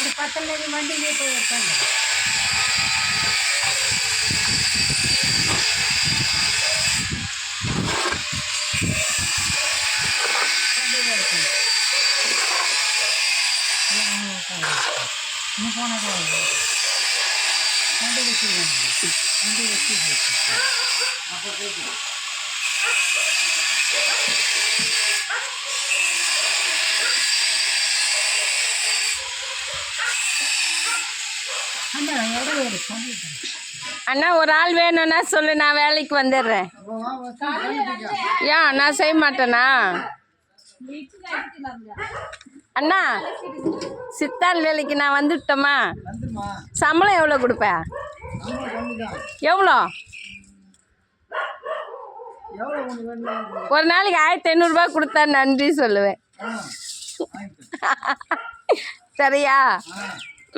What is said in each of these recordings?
அப்படி பத்தல வண்டியிலே போய் உட்காந்து இன்னும் போனது வண்டி வச்சு வண்டி வச்சு அப்போ போயிட்டு அண்ணா ஒரு ஆள் வேணும்னா சொல்லு, நான் வேலைக்கு வந்துடுறேன். ஏன் நான் செய்ய மாட்டேனா? அண்ணா சித்தாள் வேலைக்கு நான் வந்துட்டோமா? சம்பளம் எவ்வளோ கொடுப்பேன்? எவ்வளோ? ஒரு நாளைக்கு 1500 கொடுத்தா நன்றி சொல்லுவேன். சரியா?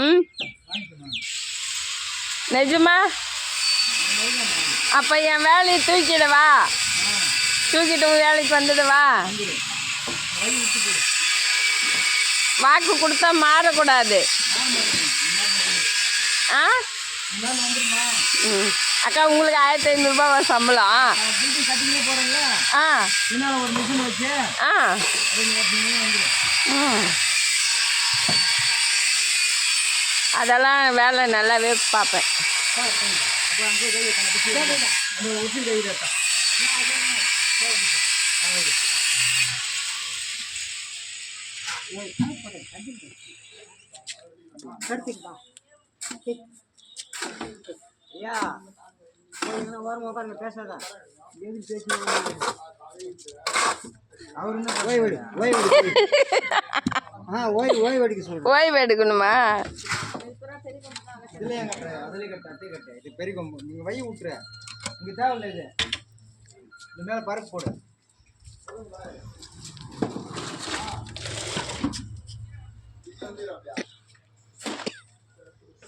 ம் நிஜமா? அப்போ என் வேலையை தூக்கிடவா? தூக்கிட்டு வேலைக்கு வந்துடுவா? வாக்கு கொடுத்தா மாறக்கூடாது. ஆ ம் அக்கா உங்களுக்கு 1500 சம்பளம். ஆ ஆ ம் அதெல்லாம் வேலை நல்லாவே பார்ப்பேன். பேசாத ஓய்வு எடுக்கணுமா? இது பெரிய கொம்பு நீங்க வை விட்டுரு. இங்க தேவையில்லை. இது மேல பருப்பு போடு.